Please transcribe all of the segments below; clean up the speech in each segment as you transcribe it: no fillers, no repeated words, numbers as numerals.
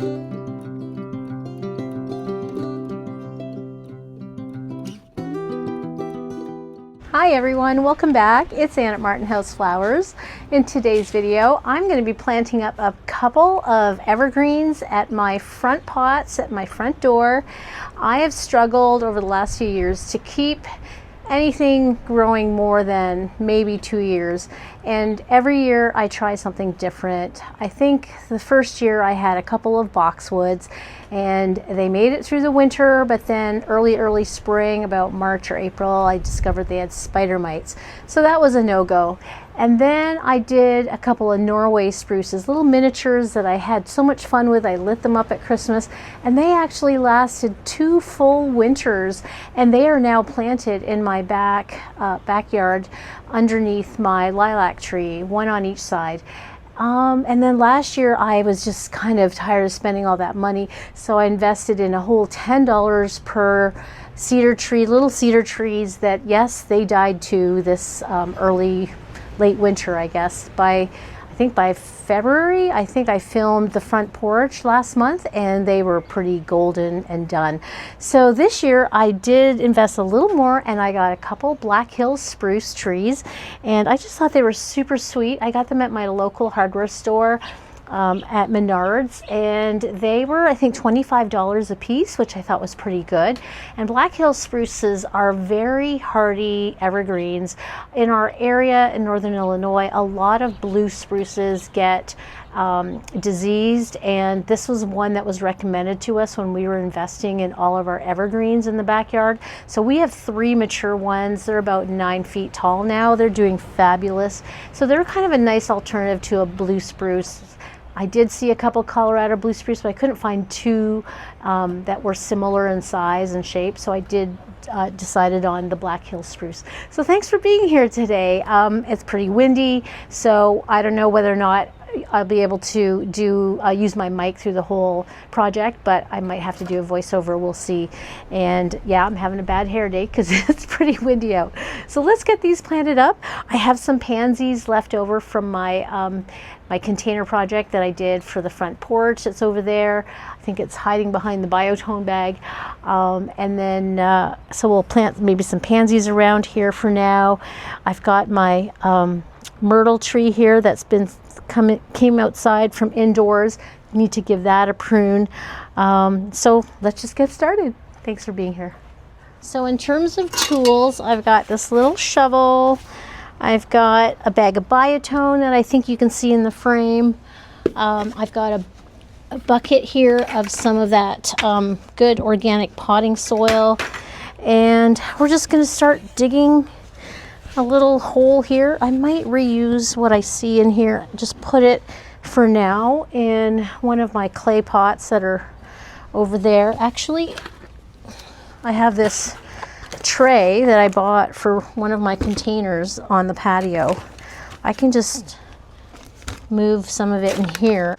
Hi everyone, welcome back. It's Ann at Martin House Flowers. In today's video, I'm going to be planting up a couple of evergreens at my front pots, at my front door. I have struggled over the last few years to keep anything growing more than maybe 2 years, and every year I try something different. I think the first year I had a couple of boxwoods and they made it through the winter, but then early spring, about March or April, I discovered they had spider mites, so that was a no-go. And then I did a couple of Norway spruces, little miniatures that I had so much fun with. I lit them up at Christmas, and they actually lasted 2 full winters, and they are now planted in my backyard underneath my lilac tree, one on each side. And then last year I was just kind of tired of spending all that money, so I invested in a whole $10 per cedar tree, little cedar trees that, yes, they died too this late winter, I guess. I think by February, I think I filmed the front porch last month, and they were pretty golden and done. So this year I did invest a little more, and I got a couple Black Hills spruce trees, and I just thought they were super sweet. I got them at my local hardware store at Menards, and they were, I think, $25 a piece, which I thought was pretty good. And Black Hills spruces are very hardy evergreens. In our area in northern Illinois, a lot of blue spruces get diseased, and this was one that was recommended to us when we were investing in all of our evergreens in the backyard. So we have 3 mature ones. They're about 9 feet tall now. They're doing fabulous. So they're kind of a nice alternative to a blue spruce. I did see a couple Colorado blue spruce, but I couldn't find 2 that were similar in size and shape, so I did decided on the Black Hills spruce. So thanks for being here today. It's pretty windy, so I don't know whether or not I'll be able to use my mic through the whole project, but I might have to do a voiceover. We'll see. And yeah, I'm having a bad hair day because it's pretty windy out. So let's get these planted up. I have some pansies left over from my my container project that I did for the front porch. It's over there. I think it's hiding behind the biotone bag. And then so we'll plant maybe some pansies around here for now. I've got my myrtle tree here that's been came outside from indoors. Need to give that a prune. So let's just get started. Thanks for being here. So in terms of tools, I've got this little shovel. I've got a bag of biotone that I think you can see in the frame. I've got a bucket here of some of that good organic potting soil. And we're just going to start digging a little hole here. I might reuse what I see in here, just put it for now in one of my clay pots that are over there. Actually, I have this tray that I bought for one of my containers on the patio. I can just move some of it in here.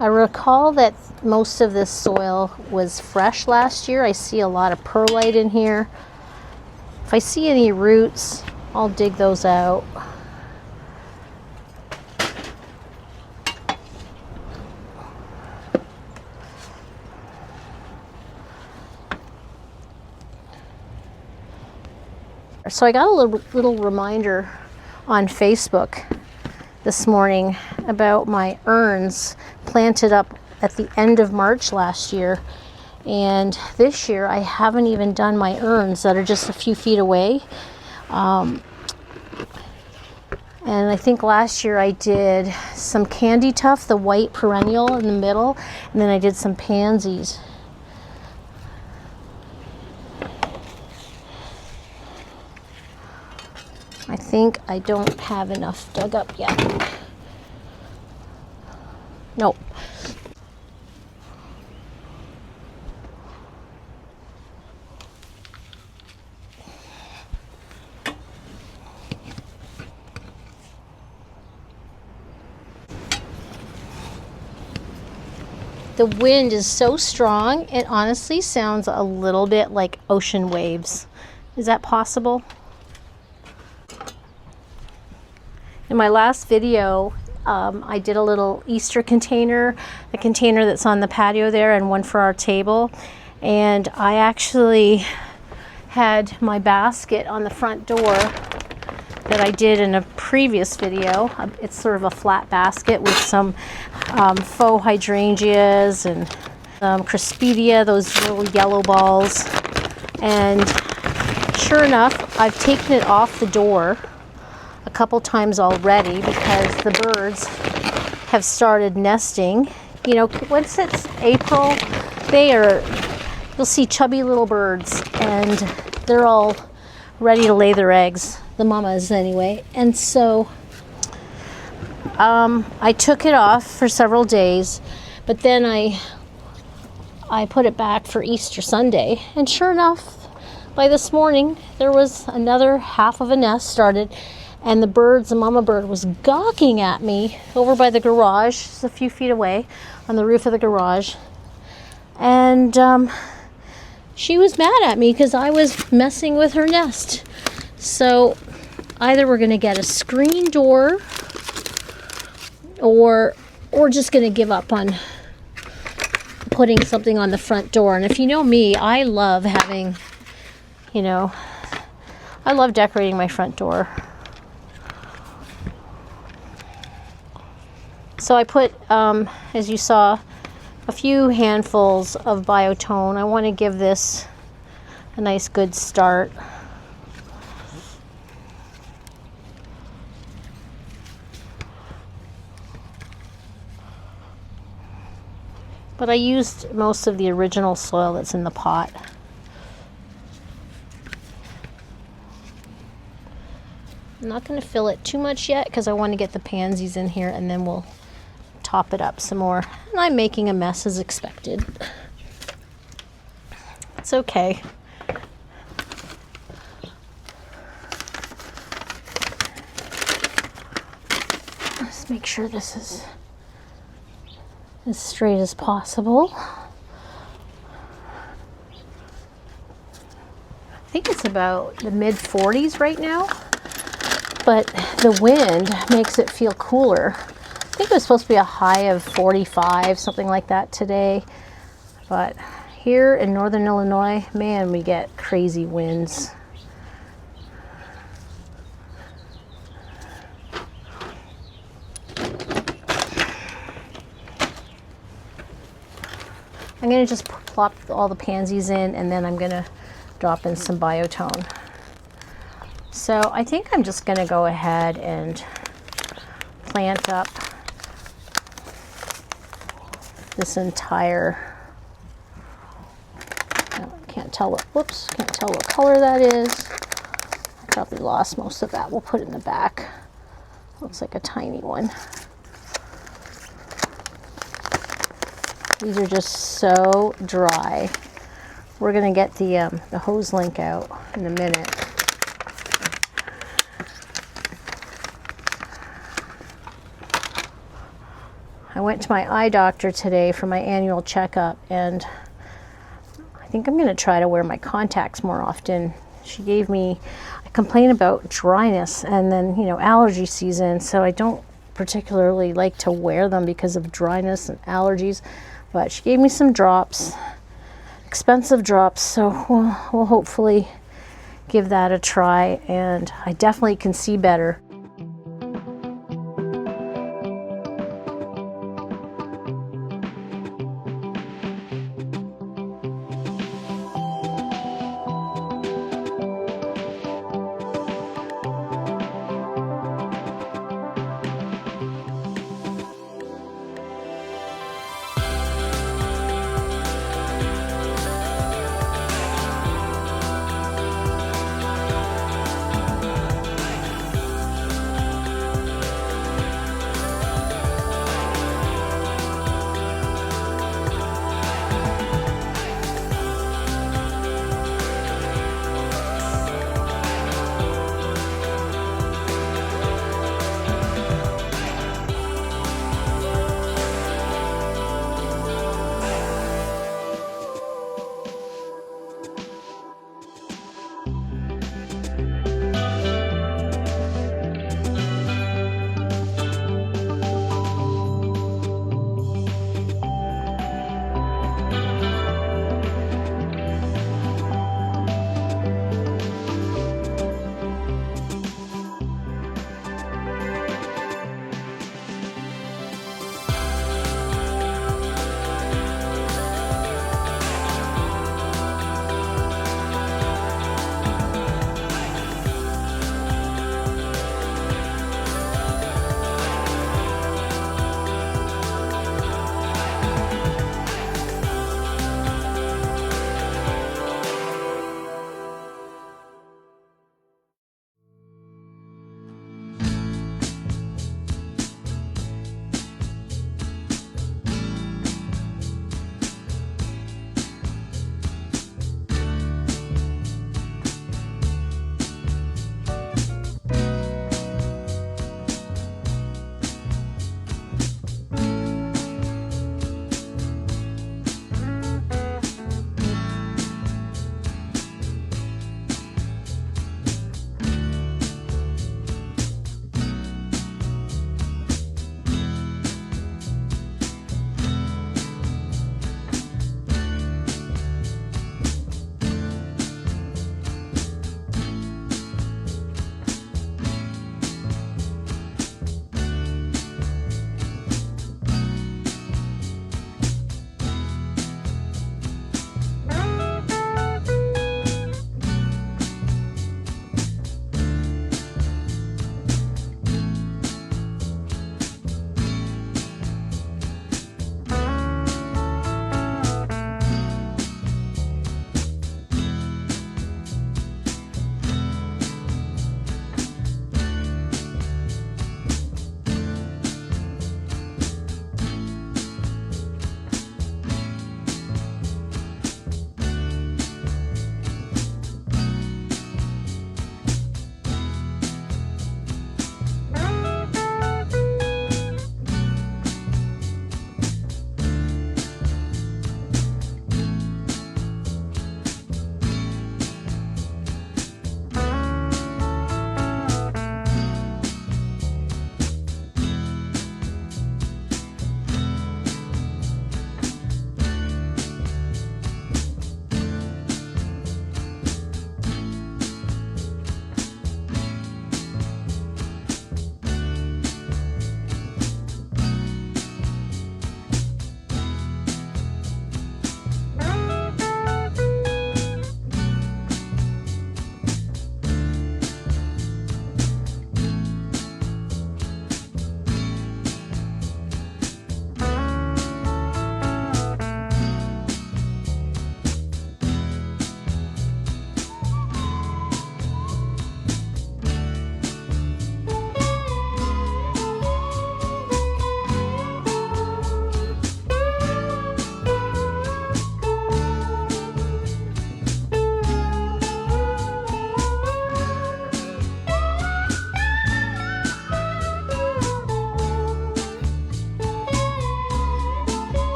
I recall that most of this soil was fresh last year. I see a lot of perlite in here. If I see any roots, I'll dig those out. So I got a little reminder on Facebook this morning about my urns planted up at the end of March last year, and this year I haven't even done my urns that are just a few feet away. And I think last year I did some candy tuft, the white perennial in the middle, and then I did some pansies. I think I don't have enough dug up yet. Nope. the wind is so strong, it honestly sounds a little bit like ocean waves. Is that possible? In my last video, I did a little Easter container, a container that's on the patio there and one for our table. And I actually had my basket on the front door that I did in a previous video. It's sort of a flat basket with some faux hydrangeas and crispidia, those little yellow balls. And sure enough, I've taken it off the door a couple times already because the birds have started nesting. You know, once it's April, you'll see chubby little birds and they're all ready to lay their eggs, the mamas anyway. And so I took it off for several days, but then I put it back for Easter Sunday, and sure enough, by this morning there was another half of a nest started, and the mama bird was gawking at me over by the garage, just a few feet away on the roof of the garage. And she was mad at me because I was messing with her nest. So either we're going to get a screen door or we're just going to give up on putting something on the front door. And if you know me, I love having, I love decorating my front door. So I put, as you saw, a few handfuls of biotone. I want to give this a nice good start. But I used most of the original soil that's in the pot. I'm not going to fill it too much yet because I want to get the pansies in here, and then we'll top it up some more. And I'm making a mess as expected. It's okay. Let's make sure this is as straight as possible. I think it's about the mid 40s right now, but the wind makes it feel cooler. I think it was supposed to be a high of 45, something like that today. But here in northern Illinois, man, we get crazy winds. I'm going to just plop all the pansies in, and then I'm going to drop in some biotone. So I think I'm just going to go ahead and plant up this entire, can't tell what color that is. I probably lost most of that. We'll put it in the back. Looks like a tiny one. These are just so dry. We're gonna get the hose link out in a minute. I went to my eye doctor today for my annual checkup, and I think I'm gonna try to wear my contacts more often. She gave me, I complain about dryness and then, allergy season, so I don't particularly like to wear them because of dryness and allergies. But she gave me some drops, expensive drops, so we'll hopefully give that a try, and I definitely can see better.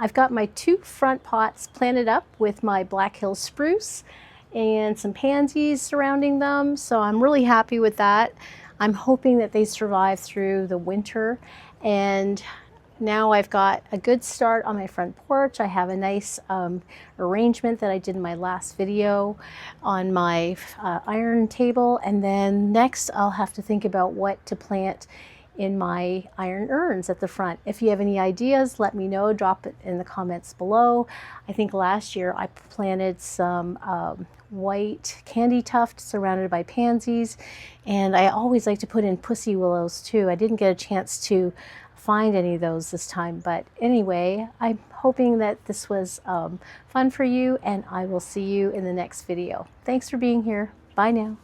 I've got my 2 front pots planted up with my Black Hill spruce and some pansies surrounding them, so I'm really happy with that. I'm hoping that they survive through the winter, and now I've got a good start on my front porch. I have a nice arrangement that I did in my last video on my iron table, and then next I'll have to think about what to plant in my iron urns at the front. If you have any ideas, let me know. Drop it in the comments below. I think last year I planted some white candy tuft surrounded by pansies, and I always like to put in pussy willows too. I didn't get a chance to find any of those this time, but anyway, I'm hoping that this was fun for you, and I will see you in the next video. Thanks for being here. Bye now.